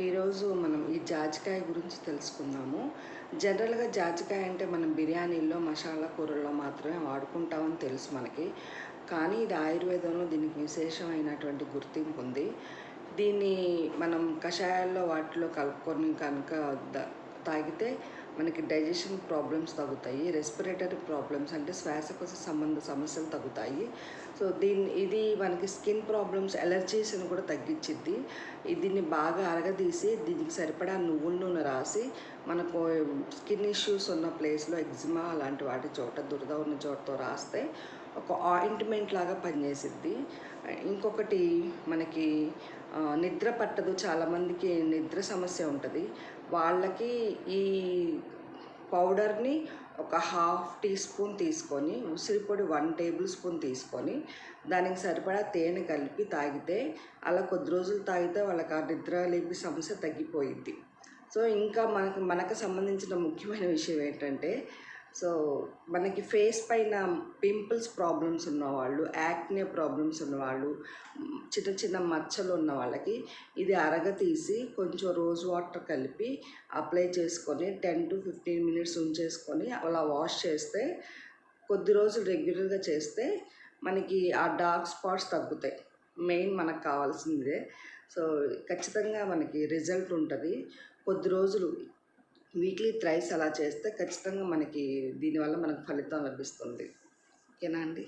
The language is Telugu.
ఈరోజు మనం ఈ జాజికాయ గురించి తెలుసుకుందాము. జనరల్‌గా జాజికాయ అంటే మనం బిర్యానీల్లో, మసాలా కూరల్లో మాత్రమే వాడుకుంటామని తెలుసు మనకి. కానీ ఇది ఆయుర్వేదంలో దీనికి విశేషమైనటువంటి గుర్తింపు ఉంది. దీన్ని మనం కషాయాల్లో వాటిలో కలుపుకొని కనుక తాగితే మనకి డైజెషన్ ప్రాబ్లమ్స్ తగ్గుతాయి. రెస్పిరేటరీ ప్రాబ్లమ్స్ అంటే శ్వాసకోశ సంబంధ సమస్యలు తగ్గుతాయి. సో ఇది మనకి స్కిన్ ప్రాబ్లమ్స్, ఎలర్జీస్ని కూడా తగ్గించిద్ది. దీన్ని బాగా అరగదీసి దీనికి సరిపడా నువ్వుల నూనె రాసి మనకు స్కిన్ ఇష్యూస్ ఉన్న ప్లేస్లో ఎగ్జిమా అలాంటి వాటి చోట దురద ఉన్న చోటతో రాస్తే ఒక ఆయింట్మెంట్ లాగా పనిచేసిద్ది. ఇంకొకటి మనకి నిద్ర పట్టదు, చాలామందికి నిద్ర సమస్య ఉంటుంది. వాళ్ళకి ఈ పౌడర్ని ఒక హాఫ్ టీ స్పూన్ తీసుకొని, ఉసిరిపొడి 1 టేబుల్ స్పూన్ తీసుకొని దానికి సరిపడా తేనె కలిపి తాగితే అలా కొద్ది రోజులు తాగితే వాళ్ళకి ఆ నిద్ర లేమి సమస్య తగ్గిపోయిద్ది. సో ఇంకా మనకు సంబంధించిన ముఖ్యమైన విషయం ఏంటంటే, సో మనకి ఫేస్ పైన పింపుల్స్ ప్రాబ్లమ్స్ ఉన్నవాళ్ళు, యాక్నే ప్రాబ్లమ్స్ ఉన్నవాళ్ళు, చిన్న చిన్న మచ్చలు ఉన్న వాళ్ళకి ఇది అరగతీసి కొంచెం రోజ్ వాటర్ కలిపి అప్లై చేసుకొని 10 to 15 మినిట్స్ ఉంచేసుకొని అలా వాష్ చేస్తే, కొద్ది రోజులు రెగ్యులర్గా చేస్తే మనకి ఆ డార్క్ స్పాట్స్ తగ్గుతాయి. మెయిన్ మనకు కావాల్సిందే. సో ఖచ్చితంగా మనకి రిజల్ట్ ఉంటుంది. కొద్ది రోజులు వీక్లీ థ్రైస్ అలా చేస్తే ఖచ్చితంగా మనకి దీనివల్ల మనకు ఫలితం లభిస్తుంది. ఓకేనా అండి?